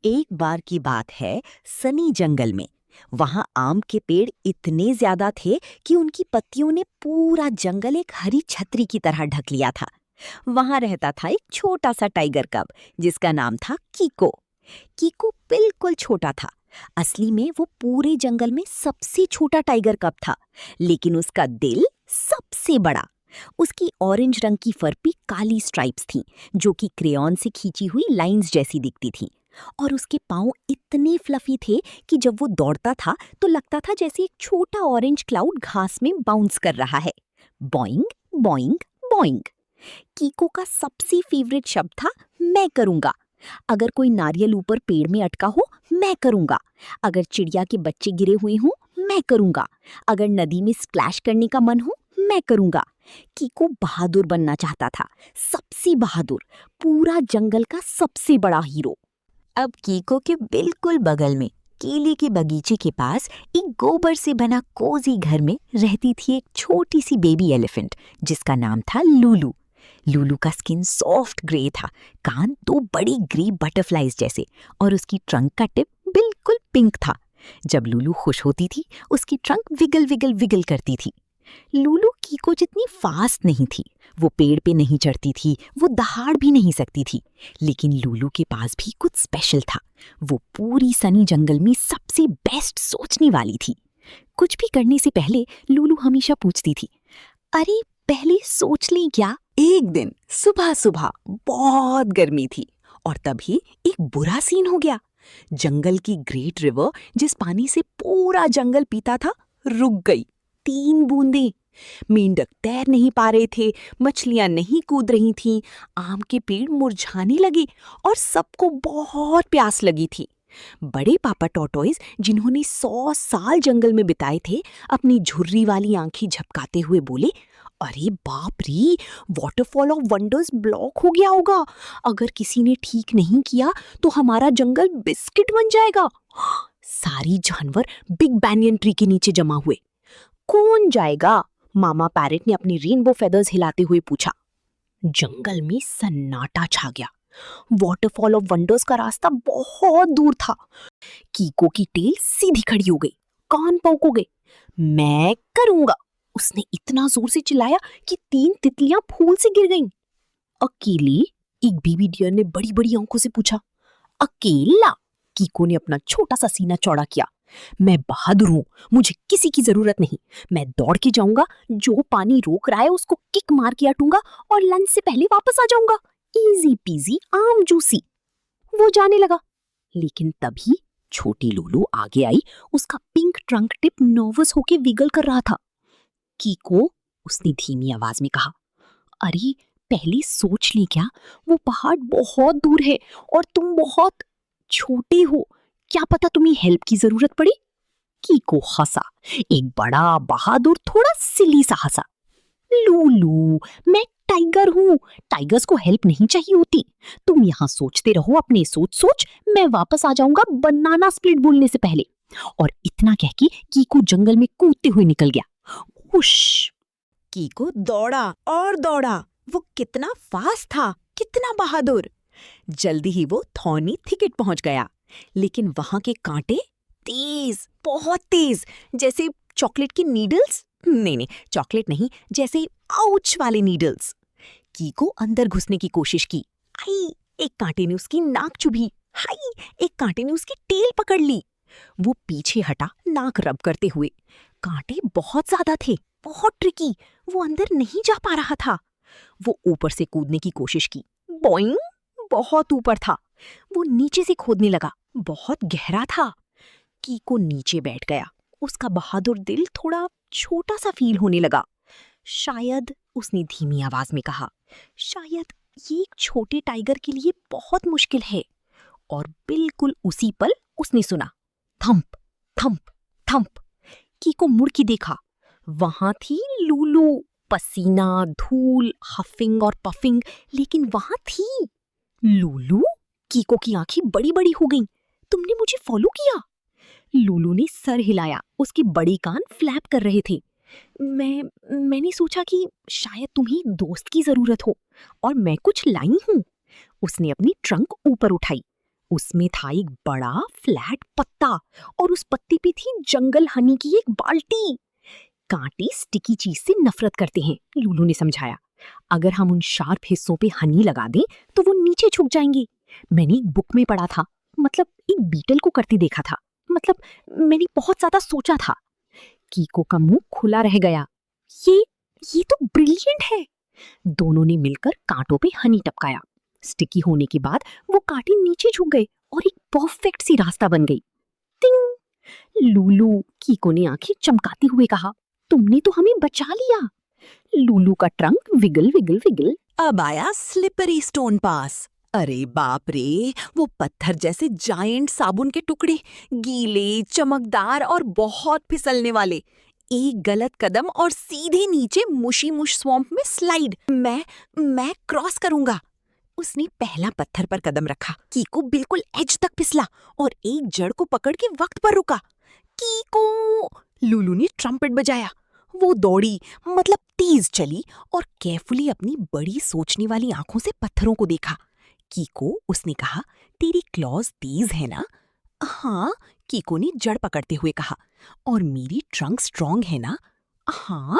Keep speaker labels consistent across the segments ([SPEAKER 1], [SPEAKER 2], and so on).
[SPEAKER 1] एक बार की बात है सनी जंगल में। वहां आम के पेड़ इतने ज्यादा थे कि उनकी पत्तियों ने पूरा जंगल एक हरी छतरी की तरह ढक लिया था। वहां रहता था एक छोटा सा टाइगर कब जिसका नाम था कीको। कीको बिल्कुल छोटा था। असली में वो पूरे जंगल में सबसे छोटा टाइगर कब था, लेकिन उसका दिल सबसे बड़ा। उसकी ऑरेंज रंग की फर पे काली स्ट्राइप्स थीं, जो कि क्रेयॉन से खींची हुई लाइंस जैसी दिखती थीं। और उसके पाँव इतने फ्लफी थे कि जब वो दौड़ता था तो लगता था जैसे एक छोटा ऑरेंज क्लाउड घास में बाउंस कर रहा है। Boeing Boeing Boeing. कीको का सबसे फेवरेट शब्द था मैं करूंगा। अगर कोई नारियल ऊपर पेड़ में अटका हो, मैं करूंगा। अगर चिड़िया के बच्चे गिरे हुए हों, मैं करूंगा। अगर नदी में स्प्लैश करने का मन हो, मैं करूंगा। कीको बहादुर बनना चाहता था, सबसे बहादुर, पूरा जंगल का सबसे बड़ा हीरो। अब कीको के बिल्कुल बगल में केले के बगीचे के पास एक गोबर से बना कोजी घर में रहती थी एक छोटी सी बेबी एलिफेंट जिसका नाम था लूलू। लूलू का स्किन सॉफ्ट ग्रे था, कान दो बड़ी ग्रे बटरफ्लाइज जैसे, और उसकी ट्रंक का टिप बिल्कुल पिंक था। जब लूलू खुश होती थी उसकी ट्रंक विगल विगल विगल करती थी। लूलू कीको जितनी फास्ट नहीं थी, वो पेड़ पे नहीं चढ़ती थी, वो दहाड़ भी नहीं सकती थी, लेकिन लूलू के पास भी कुछ स्पेशल था। वो पूरी सनी जंगल में सबसे बेस्ट सोचने वाली थी। कुछ भी करने से पहले लूलू हमेशा पूछती थी, अरे पहले सोच लें क्या। एक दिन सुबह सुबह बहुत गर्मी थी और तभी एक बुरा सीन हो गया। जंगल की ग्रेट रिवर, जिस पानी से पूरा जंगल पीता था, रुक गई। 3 बूंदें। मेंढक तैर नहीं पा रहे थे, मछलियां नहीं कूद रही थीं, आम के पेड़ मुरझाने लगे और सबको बहुत प्यास लगी थी। बड़े पापा टॉर्टोइस, जिन्होंने 100 साल जंगल में बिताए थे, अपनी झुर्री वाली आंखें झपकाते हुए बोले, अरे बाप रे, वाटरफॉल ऑफ वंडर्स ब्लॉक हो गया होगा। अगर किसी ने ठीक नहीं किया तो हमारा जंगल बिस्किट बन जाएगा। सारी जानवर बिग बैंयन ट्री के नीचे जमा हुए। कौन जाएगा? मामा पैरेट ने अपनी रेनबो फेदर्स हिलाते हुए पूछा। जंगल में सन्नाटा छा गया। वाटरफॉल ऑफ वंडर्स का रास्ता बहुत दूर था। कीको की टेल सीधी खड़ी हो गई, कान पौक हो गए। मैं करूंगा, उसने इतना जोर से चिल्लाया कि 3 तितलियां फूल से गिर गईं। अकेले? एक बेबी डियर ने बड़ी बड़ी आंखों से पूछा। अकेला? कीको ने अपना छोटा सा सीना चौड़ा किया। मैं बहादुर हूं, मुझे किसी की जरूरत नहीं। मैं दौड़ के जाऊंगा, जो पानी रोक रहा है उसको किक मार के हटूंगा और लंच से पहले वापस आ जाऊंगा। इजी पीजी आम जूसी। वो जाने लगा, लेकिन तभी छोटी लूलू आगे आई। उसका पिंक ट्रंक टिप नर्वस होके विगल कर रहा था। कीको, उसने धीमी आवाज में कहा, अरे पहले सोच ली क्या, वो पहाड़ बहुत दूर है और तुम बहुत छोटे हो। क्या पता तुम्हें हेल्प की जरूरत पड़ी। कीको हंसा, एक बड़ा बहादुर थोड़ा सिली सा हंसा। लूलू, मैं टाइगर हूँ, टाइगर्स को हेल्प नहीं चाहिए होती। तुम यहाँ सोचते रहो अपने सोच सोच, मैं वापस आ जाऊंगा बनाना स्प्लिट बोलने से पहले। और इतना कह के कीको जंगल में कूदते हुए निकल गया। उश! कीको दौड़ा और दौड़ा। वो कितना फास्ट था, कितना बहादुर। जल्दी ही वो थॉर्नी थिकेट पहुंच गया, लेकिन वहां के कांटे तेज, बहुत तेज, जैसे चॉकलेट की नीडल्स। नहीं, चॉकलेट नहीं, जैसे आउच वाले नीडल्स। कीको अंदर घुसने की कोशिश की। आई! एक कांटे ने उसकी नाक चुभी। हाई! एक कांटे ने उसकी टेल पकड़ ली। वो पीछे हटा, नाक रब करते हुए। कांटे बहुत ज्यादा थे, बहुत ट्रिकी। वो अंदर नहीं जा पा रहा था। वो ऊपर से कूदने की कोशिश की। बॉइंग! बहुत ऊपर था। वो नीचे से खोदने लगा, बहुत गहरा था। कीको नीचे बैठ गया। उसका बहादुर दिल थोड़ा छोटा सा फील होने लगा। शायद, उसने धीमी आवाज में कहा, शायद ये एक छोटे टाइगर के लिए बहुत मुश्किल है। और बिल्कुल उसी पल उसने सुना, थंप थंप थंप। कीको मुड़ के देखा। वहां थी लूलू, पसीना, धूल, हफिंग और पफिंग, लेकिन वहां थी लूलू। कीको की आंखें बड़ी बड़ी हो गईं। तुमने मुझे फॉलो किया? लूलू ने सर हिलाया, उसके बड़े कान फ्लैप कर रहे थे। मैंने सोचा कि शायद तुम्हें दोस्त की जरूरत हो और मैं कुछ लाई हूं। उसने अपनी ट्रंक ऊपर उठाई। उसमें था एक बड़ा फ्लैट पत्ता और उस पत्ते पे थी जंगल हनी की एक बाल्टी। कांटे स्टिकी चीज से नफरत करते हैं, लूलू ने समझाया। अगर हम उन शार्प हिस्सों पे हनी लगा दें तो वो नीचे झुक जाएंगे। मैंने एक बुक में पढ़ा था, मतलब एक बीटल को करते देखा था, मतलब मैंने बहुत ज्यादा सोचा था। कीको का मुंह खुला रह गया। ये तो ब्रिलियंट है। दोनों ने मिलकर कांटों पे हनी टपकाया। स्टिकी होने के बाद वो कांटे नीचे झुक गए और एक परफेक्ट सी रास्ता बन गई। टिंग! लूलू, कीको ने आंखें चमकाते हुए कहा, तुमने तो हमें बचा लिया। लूलू का ट्रंक विगल विगल विगल
[SPEAKER 2] अब आया स्लिपरी स्टोन पास। अरे बाप रे, वो पत्थर जैसे जायंट साबुन के टुकड़े, गीले, चमकदार और बहुत फिसलने वाले। एक गलत कदम और सीधे नीचे मुशी मुश स्वैम्प में स्लाइड। मैं क्रॉस करूंगा। उसने पहला पत्थर पर कदम रखा। कीको बिल्कुल एज तक फिसला और एक जड़ को पकड़ के वक्त पर रुका। कीको! लूलू ने ट्रम्पेट बजाया। वो दौड़ी, मतलब तेज चली और केयरफुली अपनी बड़ी सोचने वाली आंखों से पत्थरों को देखा। कीको, उसने कहा, तेरी क्लॉज तेज है ना? हाँ, कीको ने जड़ पकड़ते हुए कहा। और मेरी ट्रंक स्ट्रॉन्ग है ना? हाँ।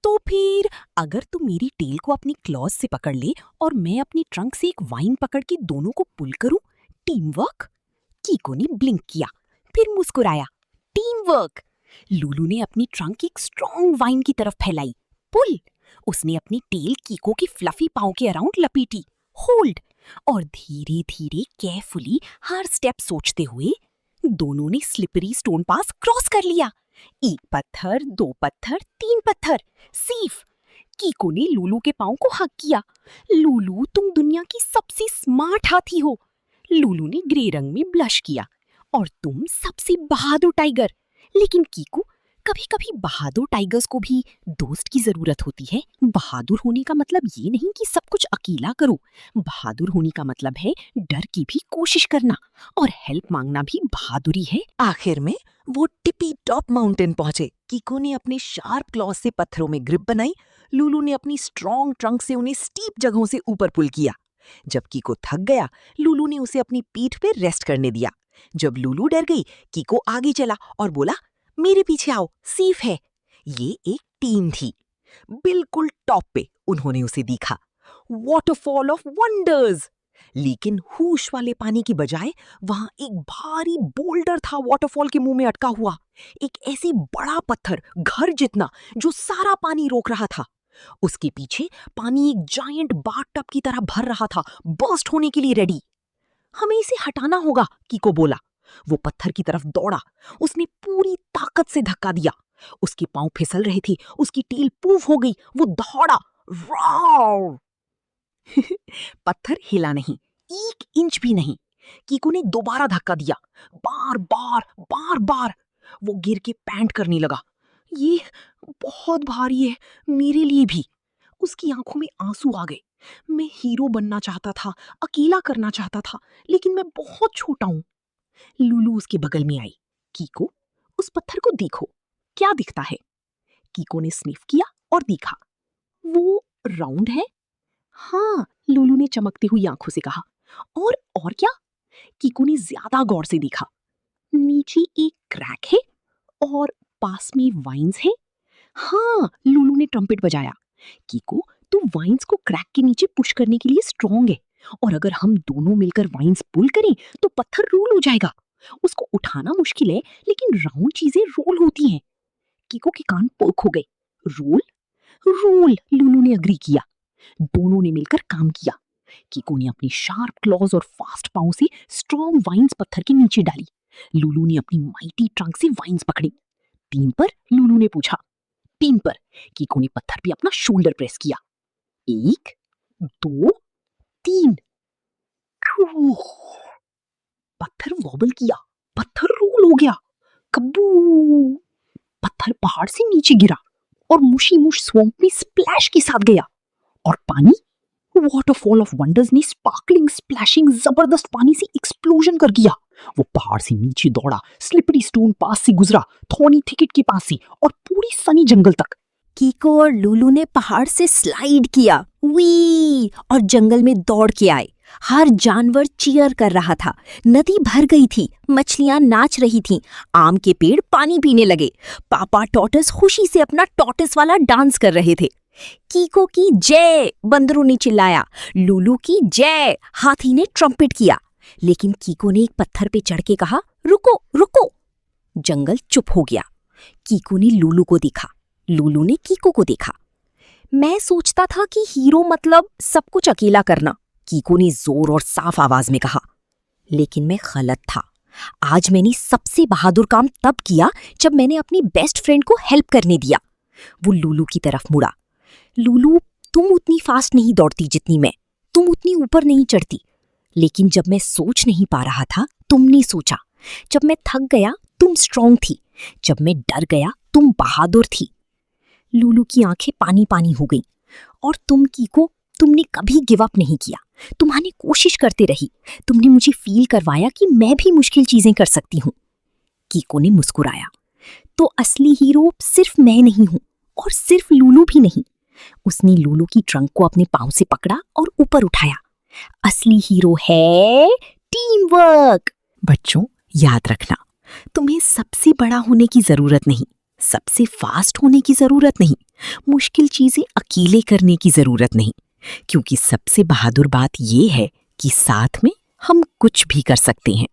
[SPEAKER 2] तो फिर अगर तू मेरी टेल को अपनी क्लॉज से पकड़ ले और मैं अपनी ट्रंक से एक वाइन पकड़ के दोनों को पुल करूं, टीम वर्क? कीको ने ब्लिंक किया, फिर मुस्कुराया। Team work! लूलू ने अपनी ट्रंक एक स्ट्रॉन्ग वाइन की तरफ फैलाई। पुल! उसने अपनी टेल कीको की फ्लफी पांव के अराउंड लपेटी। होल्ड! और धीरे धीरे केयरफुली हर स्टेप सोचते हुए दोनों ने स्लिपरी स्टोन पास क्रॉस कर लिया। एक पत्थर, दो पत्थर, तीन पत्थर, सेफ। कीको ने लूलू के पांव को हग किया। लूलू, तुम दुनिया की सबसे स्मार्ट हाथी हो। लूलू ने ग्रे रंग में ब्लश किया। और तुम सबसे बहादुर टाइगर। लेकिन कीको, कभी कभी बहादुर टाइगर्स को भी दोस्त की जरूरत होती है। बहादुर होने का मतलब ये नहीं कि सब कुछ अकेला करो। बहादुर होने का मतलब है डर की भी कोशिश करना, और हेल्प मांगना भी बहादुरी है। आखिर में वो टिपी टॉप माउंटेन पहुंचे। कीको ने अपने शार्प क्लॉज से पत्थरों में ग्रिप बनाई। लूलू ने अपनी स्ट्रॉन्ग ट्रंक से उन्हें स्टीप जगहों से ऊपर पुल किया। जब कीको थक गया, लूलू ने उसे अपनी पीठ पे रेस्ट करने दिया। जब लूलू डर गई, कीको आगे चला और बोला, मेरे पीछे आओ, सेफ है। ये एक टीम थी। बिल्कुल टॉप पे उन्होंने उसे देखा, वॉटरफॉल ऑफ वंडर्स। लेकिन होश वाले पानी की बजाय वहां एक भारी बोल्डर था वॉटरफॉल के मुंह में अटका हुआ। एक ऐसे बड़ा पत्थर, घर जितना, जो सारा पानी रोक रहा था। उसके पीछे पानी एक जायंट बाथटब की तरह भर रहा था, बर्स्ट होने के लिए रेडी। हमें इसे हटाना होगा, कीको बोला। वो पत्थर की तरफ दौड़ा। उसने पूरी ताकत से धक्का दिया। उसके पांव फिसल रहे थे, उसकी टील पूफ हो गई। वो दौड़ा। रॉव! पत्थर हिला नहीं, 1 इंच भी नहीं। कीको ने दोबारा धक्का दिया, बार बार बार बार। वो गिर के पैंट करने लगा। ये बहुत भारी है, मेरे लिए भी। उसकी आंखों में आंसू आ गए। मैं हीरो बनना चाहता था, अकेला करना चाहता था, लेकिन मैं बहुत छोटा हूं। लूलू उसके बगल में आई। कीको, उस पत्थर को देखो, क्या दिखता है? कीको ने स्निफ किया और देखा, वो राउंड है। हाँ, लूलू ने चमकती हुई आंखों से कहा। और क्या? कीको ने ज्यादा गौर से देखा। नीचे एक क्रैक है और पास में वाइन्स है। हाँ, लूलू ने ट्रम्पेट बजाया। कीको, तो वाइन्स को क्रैक के नीचे पुश करने के लिए स्ट्रॉन्ग है, और अगर हम दोनों मिलकर वाइन्स पुल करें तो पत्थर रोल हो जाएगा। उसको उठाना मुश्किल है, लेकिन राउंड चीजें रोल होती हैं। कीको के कान पोक हो गए। रोल रोल, लूलू ने अग्री किया। दोनों ने मिलकर काम किया। कीको ने अपनी शार्प क्लॉज और फास्ट पांव से स्ट्रॉन्ग वाइन्स पत्थर के नीचे डाली। लूलू ने अपनी माइटी ट्रंक से वाइन्स पकड़ी। 3 पर, लूलू ने पूछा। 3 पर। कीको ने पत्थर पे अपना शोल्डर प्रेस किया। 1, 2, 3। पत्थर वॉबल किया, पत्थर रोल हो गया। कब्बू! पत्थर पहाड़ से नीचे गिरा और मुशी मुश स्वैम्प में स्प्लैश के साथ गया। और पानी, वॉटरफॉल ऑफ वंडर्स ने स्पार्कलिंग स्प्लैशिंग जबरदस्त पानी से एक्सप्लोजन कर दिया। वो पहाड़ से नीचे दौड़ा, स्लिपरी स्टोन पास से गुजरा, थॉर्नी थिकेट के पास से, और पूरी सनी जंगल तक।
[SPEAKER 1] कीको और लूलू ने पहाड़ से स्लाइड किया, वी, और जंगल में दौड़ के आए। हर जानवर चीयर कर रहा था। नदी भर गई थी, मछलियां नाच रही थीं, आम के पेड़ पानी पीने लगे। पापा टॉर्टस खुशी से अपना टॉर्टस वाला डांस कर रहे थे। कीको की जय, बंदरों ने चिल्लाया। लूलू की जय, हाथी ने ट्रम्पेट किया। लेकिन कीको ने एक पत्थर पे चढ़ के कहा, रुको रुको। जंगल चुप हो गया। कीको ने लूलू को देखा, लूलू ने कीको को देखा। मैं सोचता था कि हीरो मतलब सब कुछ अकेला करना, कीको ने जोर और साफ आवाज में कहा। लेकिन मैं गलत था। आज मैंने सबसे बहादुर काम तब किया जब मैंने अपनी बेस्ट फ्रेंड को हेल्प करने दिया। वो लूलू की तरफ मुड़ा। लूलू, तुम उतनी फास्ट नहीं दौड़ती जितनी मैं, तुम उतनी ऊपर नहीं चढ़ती। लेकिन जब मैं सोच नहीं पा रहा था, तुमने सोचा। जब मैं थक गया, तुम स्ट्रांग थी। जब मैं डर गया, तुम बहादुर थी। लूलू की आंखें पानी पानी हो गईं। और तुम कीको, तुमने कभी गिव अप नहीं किया। तुम्हारी कोशिश करते रही। तुमने मुझे फील करवाया कि मैं भी मुश्किल चीजें कर सकती हूँ। कीको ने मुस्कुराया। तो असली हीरो सिर्फ मैं नहीं हूँ, और सिर्फ लूलू भी नहीं। उसने लूलू की ट्रंक को अपने पांव से पकड़ा और ऊपर उठाया। असली हीरो है टीम वर्क। बच्चों, याद रखना, तुम्हें सबसे बड़ा होने की जरूरत नहीं, सबसे फास्ट होने की जरूरत नहीं, मुश्किल चीजें अकेले करने की जरूरत नहीं, क्योंकि सबसे बहादुर बात यह है कि साथ में हम कुछ भी कर सकते हैं।